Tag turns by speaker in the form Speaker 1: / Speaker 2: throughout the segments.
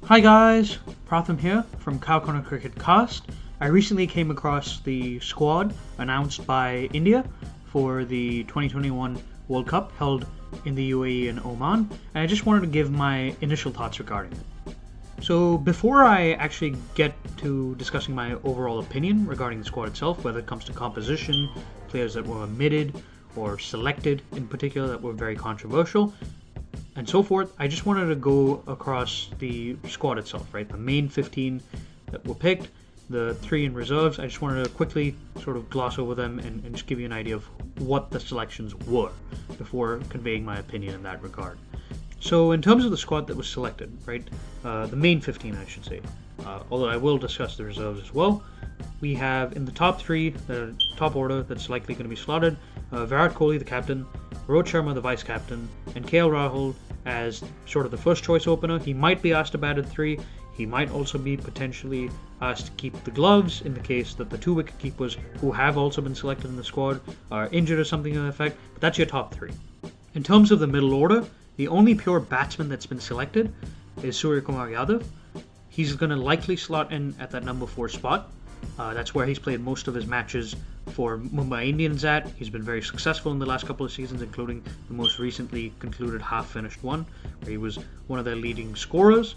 Speaker 1: Hi guys, Pratham here from Cow Corner Cricket Cast. I recently came across the squad announced by India for the 2021 World Cup held in the UAE and Oman, and I just wanted to give my initial thoughts regarding it. So before I actually get to discussing my overall opinion regarding the squad itself, whether it comes to composition, players that were omitted or selected in particular that were very controversial, and so forth, I just wanted to go across the squad itself, right? The main 15 that were picked, the 3 in reserves. I just wanted to quickly sort of gloss over them and just give you an idea of what the selections were before conveying my opinion in that regard. So in terms of the squad that was selected, right, the main 15 I should say, although I will discuss the reserves as well, we have in the top 3, the top order that's likely going to be slotted, Virat Kohli the captain, Rohit Sharma the vice captain, and KL Rahul as sort of the first choice opener. He might be asked to bat at 3. He might also be potentially asked to keep the gloves in the case that the 2 wicket keepers who have also been selected in the squad are injured or something to that effect. But that's your top 3. In terms of the middle order, the only pure batsman that's been selected is Suryakumar Yadav. He's going to likely slot in at that number 4 spot. That's where he's played most of his matches for Mumbai Indians at. He's been very successful in the last couple of seasons, including the most recently concluded half-finished one, where he was one of their leading scorers.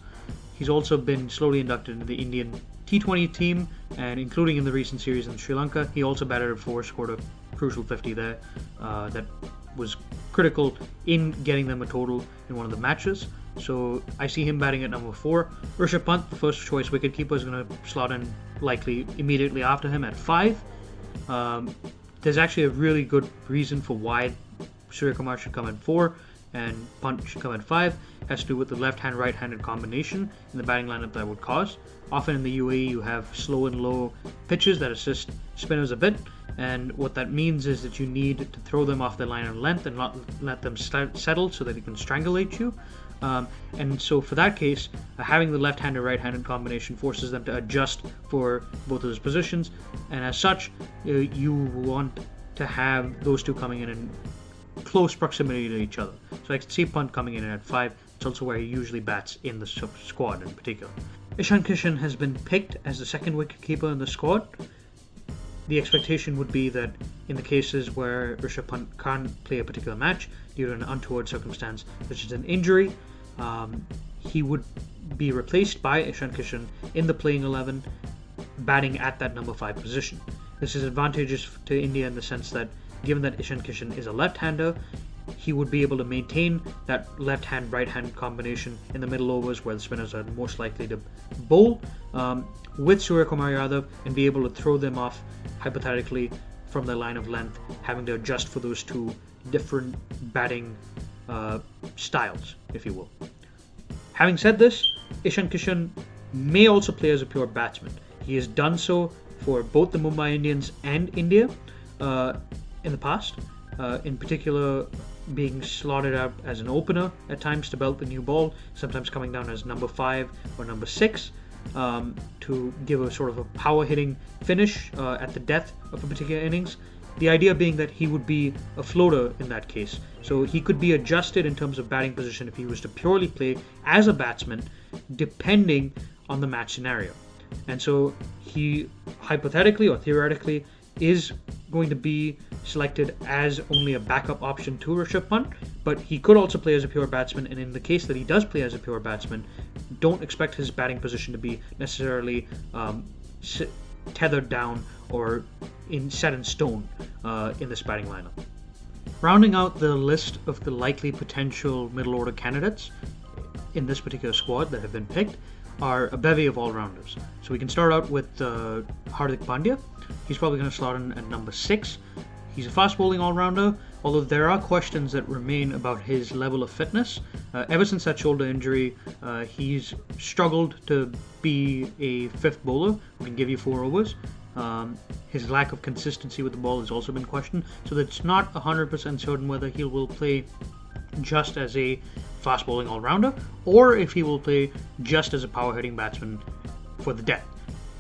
Speaker 1: He's also been slowly inducted into the Indian T20 team, and including in the recent series in Sri Lanka, he also batted at 4, scored a crucial 50 there. That was critical in getting them a total in one of the matches. So I see him batting at number 4. Rishabh Pant, the first choice wicketkeeper, is going to slot in likely immediately after him at 5. There's actually a really good reason for why Suryakumar should come at 4 and Pant should come at 5. It has to do with the left-hand right-handed combination in the batting lineup that would cause. Often in the UAE you have slow and low pitches that assist spinners a bit, and what that means is that you need to throw them off their line of length and not let them settle so that they can strangulate you. And so for that case, having the left-handed right-handed combination forces them to adjust for both of those positions, and as such you want to have those two coming in close proximity to each other. So I can see Pant coming in at 5. It's also where he usually bats in the squad in particular. Ishan Kishan has been picked as the second wicketkeeper in the squad. The expectation would be that in the cases where Rishabh Pant can't play a particular match due to an untoward circumstance such as an injury, he would be replaced by Ishan Kishan in the playing 11, batting at that number 5 position. This is advantageous to India in the sense that given that Ishan Kishan is a left-hander, he would be able to maintain that left-hand right-hand combination in the middle overs where the spinners are most likely to bowl with Suryakumar Yadav and be able to throw them off hypothetically from their line of length, having to adjust for those 2 different batting styles, if you will. Having said this, Ishan Kishan may also play as a pure batsman. He has done so for both the Mumbai Indians and India in the past, in particular being slotted out as an opener at times to belt the new ball, sometimes coming down as number 5 or number 6 to give a sort of a power hitting finish at the death of a particular innings. The idea being that he would be a floater in that case, so he could be adjusted in terms of batting position if he was to purely play as a batsman depending on the match scenario. And so he hypothetically or theoretically is going to be selected as only a backup option to Rishabh Pant, but he could also play as a pure batsman, and in the case that he does play as a pure batsman, don't expect his batting position to be necessarily tethered down or set in stone in this batting lineup. Rounding out the list of the likely potential middle order candidates in this particular squad that have been picked are a bevy of all-rounders. So we can start out with Hardik Pandya. He's probably going to slot in at number 6. He's a fast bowling all-rounder, although there are questions that remain about his level of fitness. Ever since that shoulder injury, he's struggled to be a 5th bowler who can give you 4 overs. His lack of consistency with the ball has also been questioned, so that it's not 100% certain whether he will play just as a fast bowling all-rounder or if he will play just as a power hitting batsman for the death.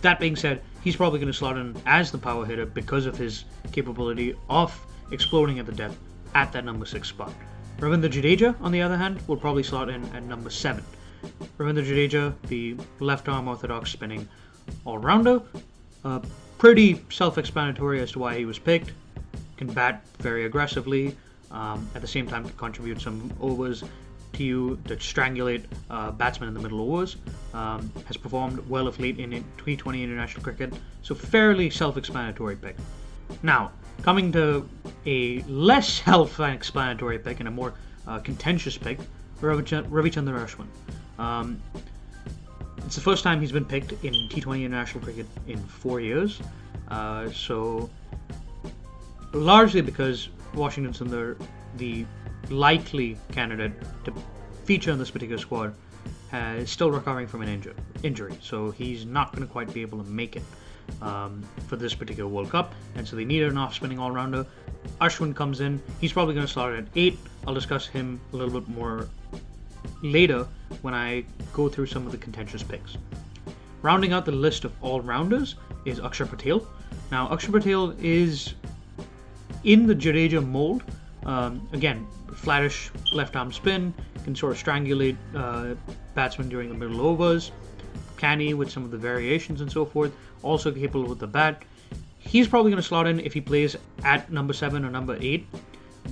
Speaker 1: That being said, he's probably going to slot in as the power hitter because of his capability of exploding at the death at that number 6 spot. Ravindra Jadeja, on the other hand, will probably slot in at number 7. Ravindra Jadeja, the left-arm orthodox spinning all-rounder. Pretty self-explanatory as to why he was picked. Can bat very aggressively. At the same time, can contribute some overs to you that strangulate batsmen in the middle overs. Has performed well of late in T20 international cricket. So fairly self-explanatory pick. Now, coming to a less self-explanatory pick and a more contentious pick, Ravichandran Ashwin. It's the first time he's been picked in T20 international cricket in 4 years. So largely because Washington Sundar, the likely candidate to feature in this particular squad, is still recovering from an injury. So he's not going to quite be able to make it for this particular World Cup. And so they needed an off-spinning all-rounder. Ashwin comes in. He's probably going to start at 8. I'll discuss him a little bit more later when I go through some of the contentious picks. Rounding out the list of all-rounders is Akshar Patel. Now, Akshar Patel is in the Jadeja mold. Again, flattish left-arm spin, can sort of strangulate batsmen during the middle overs, canny with some of the variations and so forth, also capable with the bat. He's probably going to slot in if he plays at number 7 or number 8,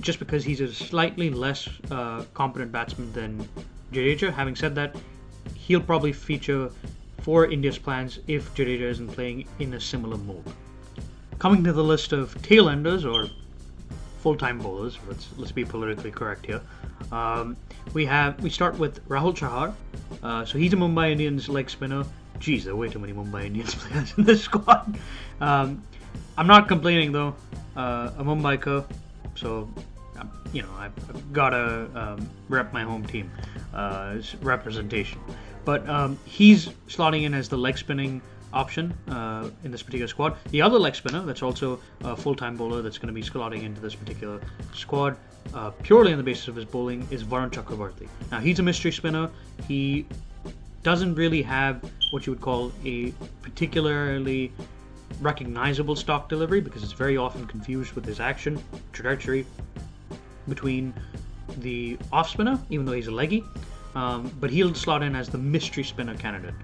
Speaker 1: just because he's a slightly less competent batsman than Jadeja. Having said that, he'll probably feature for India's plans if Jadeja isn't playing in a similar mold. Coming to the list of tail-enders, or full-time bowlers, let's be politically correct here. We start with Rahul Chahar. So he's a Mumbai Indians leg spinner. Geez, there are way too many Mumbai Indians players in this squad. I'm not complaining though. A Mumbaiker, so I've gotta rep my home team representation. But he's slotting in as the leg spinning option in this particular squad. The other leg spinner that's also a full-time bowler that's going to be slotting into this particular squad purely on the basis of his bowling is Varun Chakravarti. Now, he's a mystery spinner. He doesn't really have what you would call a particularly recognizable stock delivery because it's very often confused with his action trajectory between the off spinner, even though he's a leggy. But he'll slot in as the mystery spinner candidate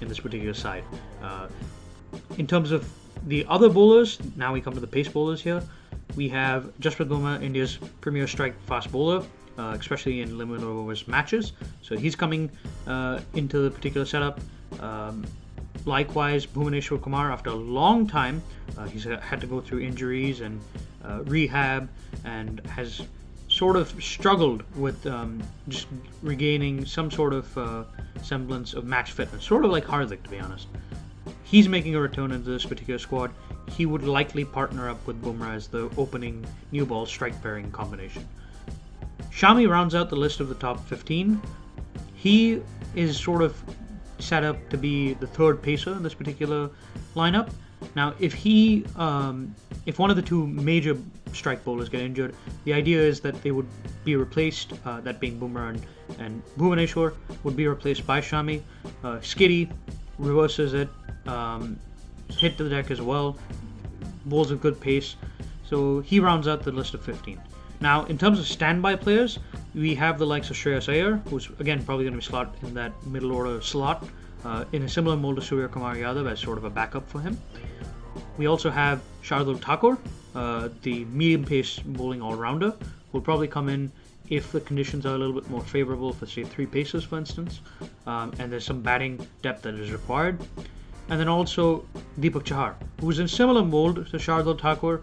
Speaker 1: in this particular side. In terms of the other bowlers, now we come to the pace bowlers here. We have Jasprit Bumrah, India's premier strike fast bowler, especially in limited overs matches. So he's coming into the particular setup. Likewise, Bhuvaneshwar Kumar, after a long time, he's had to go through injuries and rehab and has sort of struggled with just regaining some sort of semblance of match fitness, sort of like Hardik, to be honest. He's making a return into this particular squad. He would likely partner up with Bumrah as the opening new ball strike pairing combination. Shami rounds out the list of the top 15. He is sort of set up to be the third pacer in this particular lineup. Now, if one of the two major strike bowlers get injured, the idea is that they would be replaced, that being Bumrah and Bhuvaneshwar, would be replaced by Shami. Skiddy reverses it, hit to the deck as well, bowls with good pace, so he rounds out the list of 15. Now, in terms of standby players, we have the likes of Shreyas Iyer, who's again probably going to be slotted in that middle order slot, in a similar mold to Surya Kumar Yadav as sort of a backup for him. We also have Shardul Thakur, the medium pace bowling all-rounder, who will probably come in if the conditions are a little bit more favorable for, say, 3 paces, for instance, and there's some batting depth that is required. And then also Deepak Chahar, who's in similar mold to Shardul Thakur,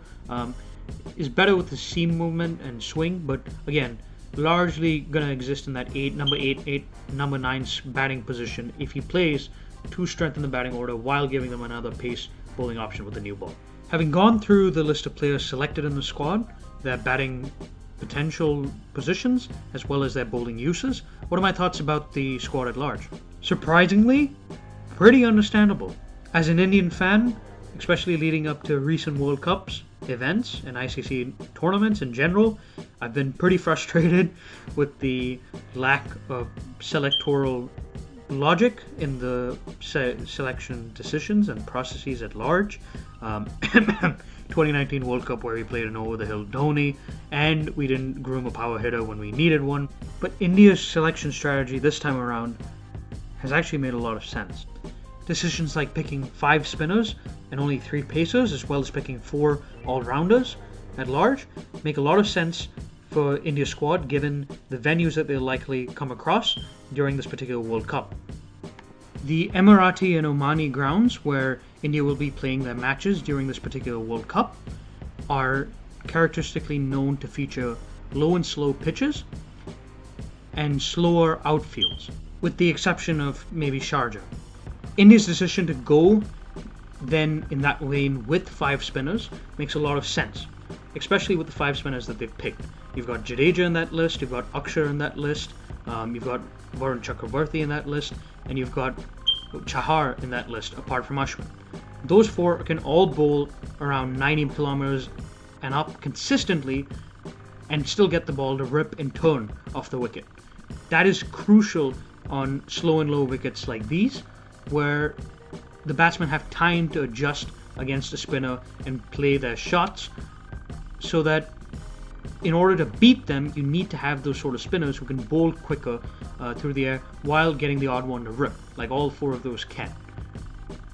Speaker 1: is better with the seam movement and swing, but again, largely going to exist in that number 8, number 9 batting position if he plays to strengthen the batting order while giving them another pace bowling option with the new ball. Having gone through the list of players selected in the squad, their batting potential positions, as well as their bowling uses, what are my thoughts about the squad at large? Surprisingly, pretty understandable. As an Indian fan, especially leading up to recent World Cups, events, and ICC tournaments in general, I've been pretty frustrated with the lack of selectoral logic in the selection decisions and processes at large. 2019 World Cup where we played an over-the-hill Dhoni, and we didn't groom a power hitter when we needed one. But India's selection strategy this time around has actually made a lot of sense. Decisions like picking 5 spinners and only 3 pacers, as well as picking 4 all-rounders at large, make a lot of sense for India's squad given the venues that they'll likely come across during this particular World Cup. The Emirati and Omani grounds where India will be playing their matches during this particular World Cup are characteristically known to feature low and slow pitches and slower outfields, with the exception of maybe Sharjah. India's decision to go then in that lane with 5 spinners makes a lot of sense, especially with the 5 spinners that they've picked. You've got Jadeja in that list, you've got Akshar in that list, you've got Varun Chakrabarti in that list, and you've got Chahar in that list, apart from Ashwin. Those 4 can all bowl around 90 kilometers and up consistently and still get the ball to rip and turn off the wicket. That is crucial on slow and low wickets like these, where the batsmen have time to adjust against a spinner and play their shots, so that in order to beat them, you need to have those sort of spinners who can bowl quicker through the air while getting the odd one to rip, like all 4 of those can.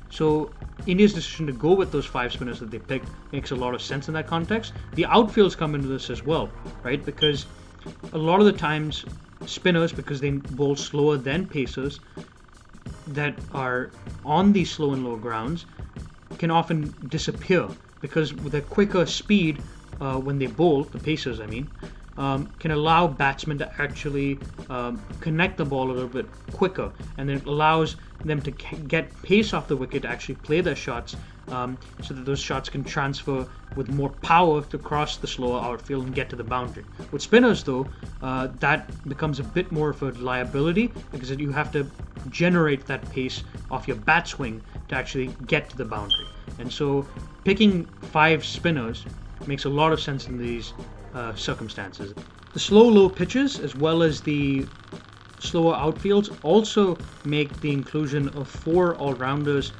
Speaker 1: So India's decision to go with those 5 spinners that they picked makes a lot of sense in that context. The outfields come into this as well, right? Because a lot of the times spinners, because they bowl slower than pacers that are on these slow and low grounds, can often disappear because with a quicker speed when they bowl, the pacers I mean, can allow batsmen to actually connect the ball a little bit quicker, and it allows them to get pace off the wicket to actually play their shots, so that those shots can transfer with more power to cross the slower outfield and get to the boundary. With spinners though, that becomes a bit more of a liability because you have to generate that pace off your bat swing to actually get to the boundary. And so picking 5 spinners makes a lot of sense in these circumstances. The slow low pitches as well as the slower outfields also make the inclusion of 4 all-rounders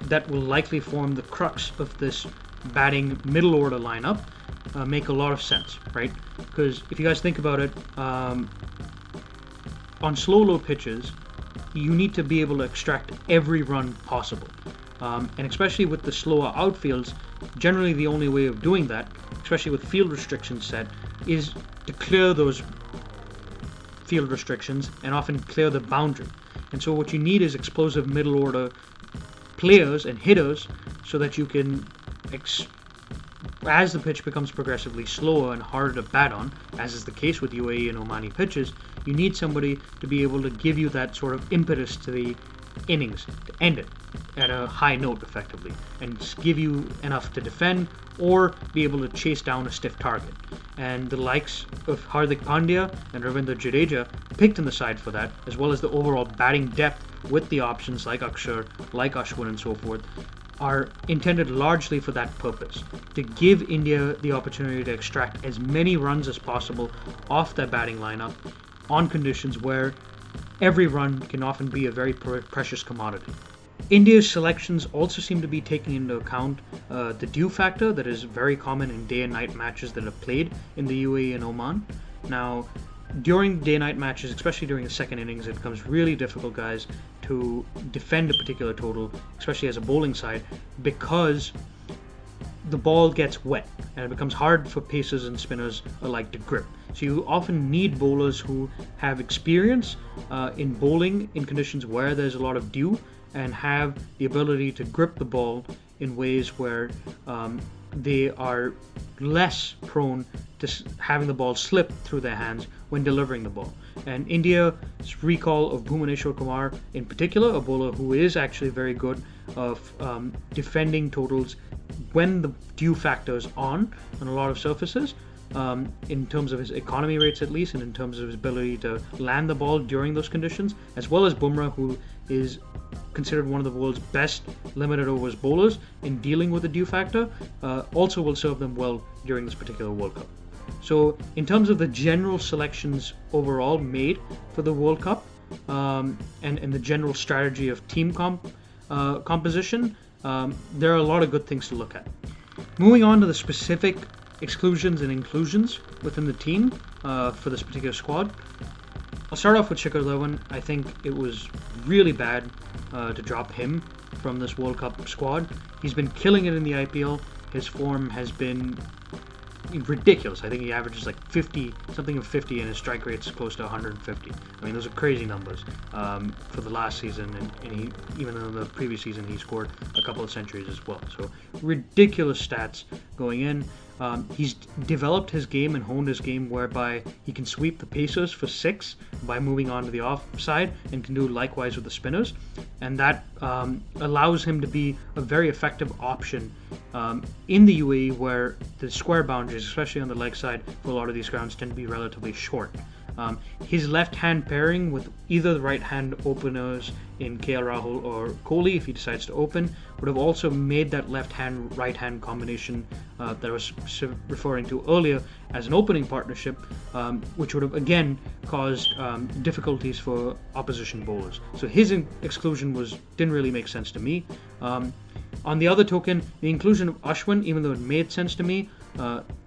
Speaker 1: that will likely form the crux of this batting middle order lineup make a lot of sense, right? Because if you guys think about it, on slow low pitches you need to be able to extract every run possible, and especially with the slower outfields, generally the only way of doing that, especially with field restrictions set, is to clear those field restrictions and often clear the boundary. And so what you need is explosive middle order players and hitters so that you can, as the pitch becomes progressively slower and harder to bat on, as is the case with UAE and Omani pitches, you need somebody to be able to give you that sort of impetus to the innings, to end it at a high note effectively, and give you enough to defend or be able to chase down a stiff target. And the likes of Hardik Pandya and Ravindra Jadeja picked in the side for that, as well as the overall batting depth with the options like Akshar, like Ashwin and so forth, are intended largely for that purpose, to give India the opportunity to extract as many runs as possible off their batting lineup on conditions where every run can often be a very precious commodity. India's selections also seem to be taking into account the dew factor that is very common in day and night matches that are played in the UAE and Oman. Now, during day-night matches, especially during the second innings, it becomes really difficult, guys, to defend a particular total, especially as a bowling side, because the ball gets wet and it becomes hard for pacers and spinners alike to grip. So you often need bowlers who have experience in bowling in conditions where there's a lot of dew and have the ability to grip the ball in ways where they are less prone to having the ball slip through their hands when delivering the ball. And India's recall of Bhuvaneshwar Kumar in particular, a bowler who is actually very good of defending totals when the dew factor is on a lot of surfaces, in terms of his economy rates at least, and in terms of his ability to land the ball during those conditions, as well as Bumrah, who is considered one of the world's best limited overs bowlers in dealing with the dew factor, also will serve them well during this particular World Cup. So in terms of the general selections overall made for the World Cup, and the general strategy of team composition, there are a lot of good things to look at. Moving on to the specific exclusions and inclusions within the team for this particular squad. I'll start off with Shikhar Dhawan. I think it was really bad to drop him from this World Cup squad. He's been killing it in the IPL. His form has been ridiculous. I think he averages like 50, something of 50, and his strike rate's close to 150. I mean, those are crazy numbers for the last season, and he, even in the previous season, he scored a couple of centuries as well. So ridiculous stats going in. He's developed his game and honed his game whereby he can sweep the pacers for 6 by moving on to the offside, and can do likewise with the spinners, and that allows him to be a very effective option in the UAE, where the square boundaries, especially on the leg side for a lot of these grounds, tend to be relatively short. His left-hand pairing with either the right-hand openers in KL Rahul or Kohli, if he decides to open, would have also made that left-hand, right-hand combination that I was referring to earlier as an opening partnership, which would have again caused difficulties for opposition bowlers. So his exclusion didn't really make sense to me. On the other token, the inclusion of Ashwin, even though it made sense to me,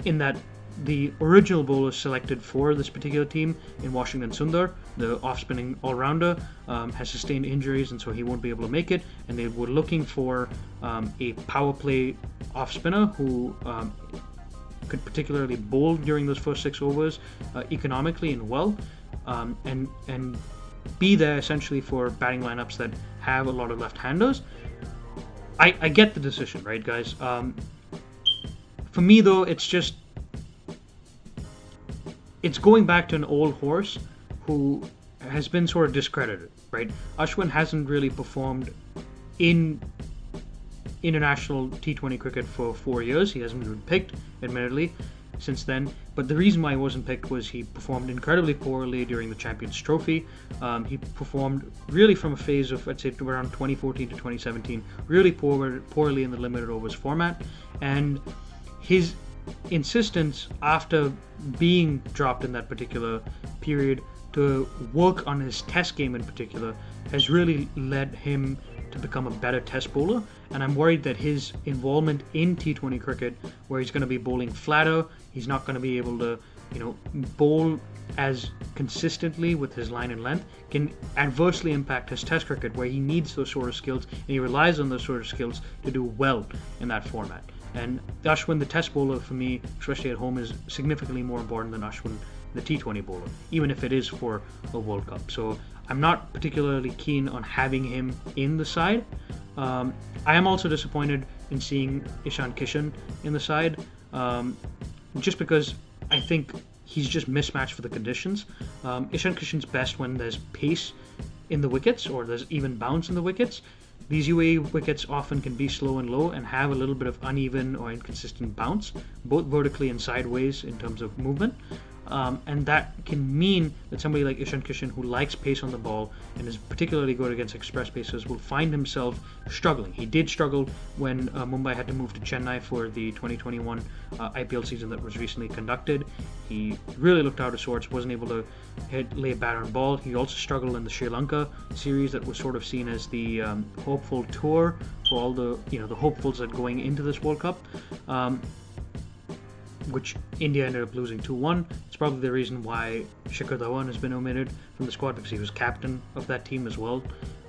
Speaker 1: in that the original bowler selected for this particular team in Washington Sundar, the off-spinning all-rounder, has sustained injuries, and so he won't be able to make it, and they were looking for a power play off-spinner who could particularly bowl during those first 6 overs economically and well, and be there essentially for batting lineups that have a lot of left-handers. I get the decision, right, guys? For me, though, it's going back to an old horse who has been sort of discredited, right? Ashwin hasn't really performed in international T20 cricket for 4 years. He hasn't been picked, admittedly, since then. But the reason why he wasn't picked was he performed incredibly poorly during the Champions Trophy. He performed really from a phase of, I'd say, around 2014 to 2017, really poorly in the limited overs format. And his insistence after being dropped in that particular period to work on his test game in particular has really led him to become a better test bowler, and I'm worried that his involvement in T20 cricket, where he's going to be bowling flatter, he's not going to be able to bowl as consistently with his line and length, can adversely impact his test cricket, where he needs those sort of skills and he relies on those sort of skills to do well in that format. And Ashwin, the test bowler, for me, especially at home, is significantly more important than Ashwin, the T20 bowler, even if it is for a World Cup. So I'm not particularly keen on having him in the side. I am also disappointed in seeing Ishan Kishan in the side, just because I think he's just mismatched for the conditions. Ishan Kishan's best when there's pace in the wickets, or there's even bounce in the wickets. These UAE wickets often can be slow and low and have a little bit of uneven or inconsistent bounce, both vertically and sideways in terms of movement. And that can mean that somebody like Ishan Kishan, who likes pace on the ball and is particularly good against express pacers, will find himself struggling. He did struggle when Mumbai had to move to Chennai for the 2021 IPL season that was recently conducted. He really looked out of sorts, wasn't able to lay a bat on ball. He also struggled in the Sri Lanka series that was sort of seen as the hopeful tour for all the the hopefuls that going into this World Cup. Which India ended up losing 2-1. It's probably the reason why Shikhar Dhawan has been omitted from the squad, because he was captain of that team as well.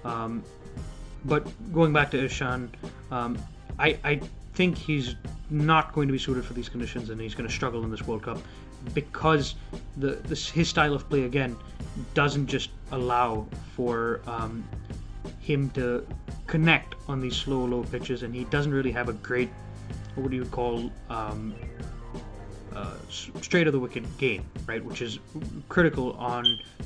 Speaker 1: But going back to Ishan, I think he's not going to be suited for these conditions, and he's going to struggle in this World Cup, because his style of play, again, doesn't just allow for him to connect on these slow, low pitches, and he doesn't really have a great, what do you call, straight of the wicket game, right, which is critical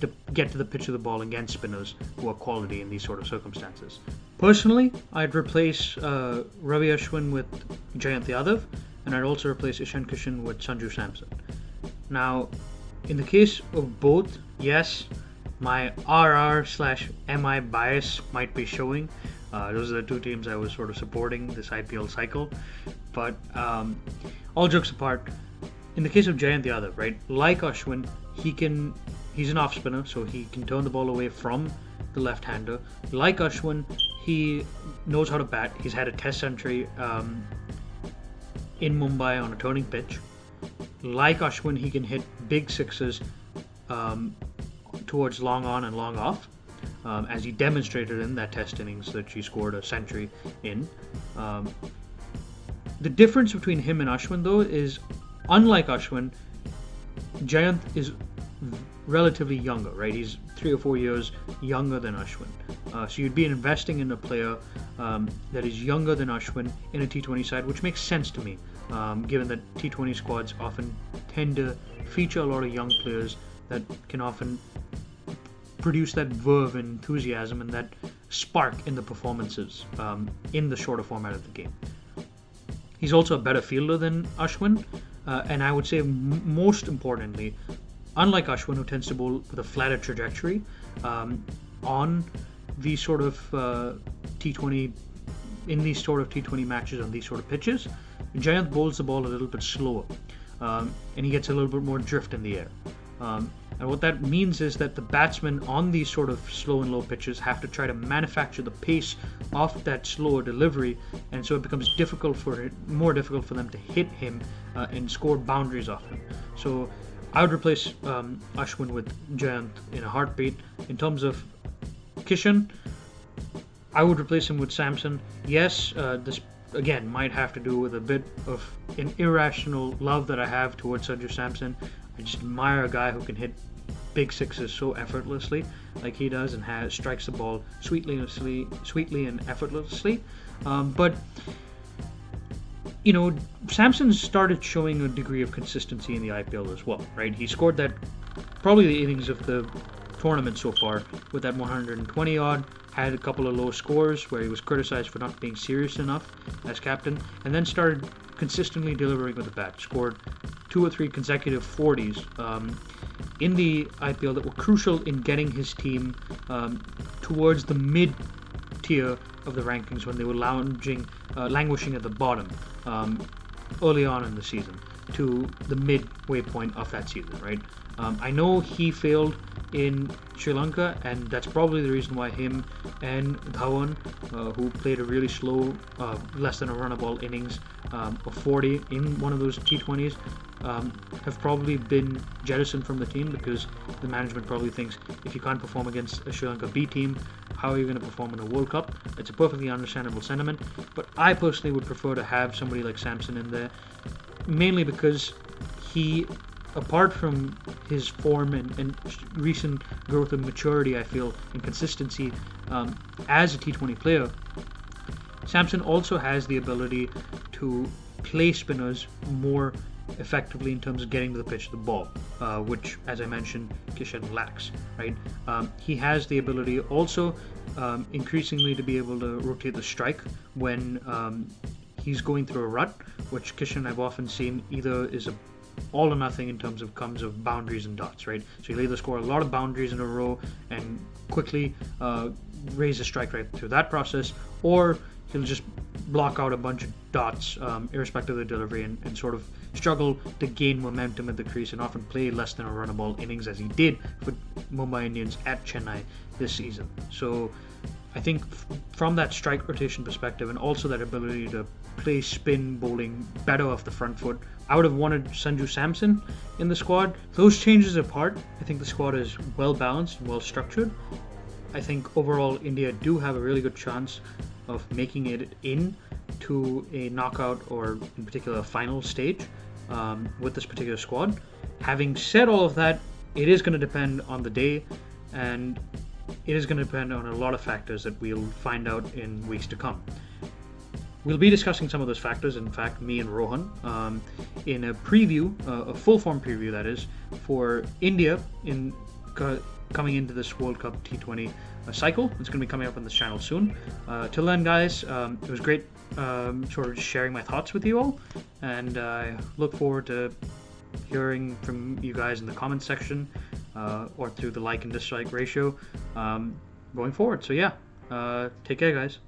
Speaker 1: to get to the pitch of the ball against spinners who are quality in these sort of circumstances. Personally, I'd replace Ravi Ashwin with Jayant Yadav, and I'd also replace Ishan Kishan with Sanju Samson. Now, in the case of both, yes, my RR/MI bias might be showing. Those are the two teams I was sort of supporting this IPL cycle, but all jokes apart, in the case of Jayant Yadav, right, like Ashwin, he's an off spinner, so he can turn the ball away from the left-hander. Like Ashwin, he knows how to bat. He's had a test century in Mumbai on a turning pitch. Like Ashwin, he can hit big sixes towards long on and long off, as he demonstrated in that test innings that he scored a century in. The difference between him and Ashwin, though, is unlike Ashwin, Jayant is relatively younger, right? He's 3 or 4 years younger than Ashwin. So you'd be investing in a player that is younger than Ashwin in a T20 side, which makes sense to me, given that T20 squads often tend to feature a lot of young players that can often produce that verve and enthusiasm and that spark in the performances in the shorter format of the game. He's also a better fielder than Ashwin, and I would say most importantly, unlike Ashwin, who tends to bowl with a flatter trajectory on these sort of T20, in these sort of T20 matches on these sort of pitches, Jayant bowls the ball a little bit slower, and he gets a little bit more drift in the air. And what that means is that the batsmen on these sort of slow and low pitches have to try to manufacture the pace of that slower delivery, and so it becomes more difficult for them to hit him and score boundaries off him. So I would replace Ashwin with Jayant in a heartbeat. In terms of Kishan, I would replace him with Samson. Yes, this again might have to do with a bit of an irrational love that I have towards Sanju Samson. I just admire a guy who can hit big sixes so effortlessly like he does, and strikes the ball sweetly and effortlessly. But you know, Samson started showing a degree of consistency in the IPL as well, right? He scored that probably the innings of the tournament so far with that 120 odd, had a couple of low scores where he was criticized for not being serious enough as captain, and then started consistently delivering with the bat. Scored 2 or 3 consecutive 40s in the IPL that were crucial in getting his team towards the mid-tier of the rankings when they were languishing at the bottom early on in the season to the midway point of that season, right? I know he failed in Sri Lanka, and that's probably the reason why him and Dhawan, who played a really slow, less than a run-a-ball innings of 40 in one of those T20s, have probably been jettisoned from the team, because the management probably thinks if you can't perform against a Sri Lanka B team, how are you going to perform in a World Cup? It's a perfectly understandable sentiment, but I personally would prefer to have somebody like Samson in there, mainly because he, apart from his form and recent growth and maturity, I feel, and consistency as a T20 player, Samson also has the ability to play spinners more effectively in terms of getting to the pitch of the ball, which, as I mentioned, Kishan lacks, right? He has the ability also increasingly to be able to rotate the strike when he's going through a rut, which Kishan I've often seen either is a all or nothing in terms of boundaries and dots, right? So he'll either score a lot of boundaries in a row and quickly raise the strike rate through that process, or he'll just block out a bunch of dots irrespective of the delivery and sort of struggle to gain momentum at the crease and often play less than a run-a-ball innings, as he did for Mumbai Indians at Chennai this season. So I think from that strike rotation perspective, and also that ability to play spin bowling better off the front foot, I would have wanted Sanju Samson in the squad. Those changes apart, I think the squad is well balanced and well structured. I think overall India do have a really good chance of making it in to a knockout, or in particular a final stage with this particular squad. Having said all of that, it is going to depend on the day, and it is going to depend on a lot of factors that we'll find out in weeks to come. We'll be discussing some of those factors, in fact, me and Rohan, in a preview, a full-form preview that is, for India coming into this World Cup T20 cycle. It's going to be coming up on this channel soon. Till then, guys, it was great sort of sharing my thoughts with you all, and I look forward to hearing from you guys in the comments section or through the like and dislike ratio going forward. So yeah, take care, guys.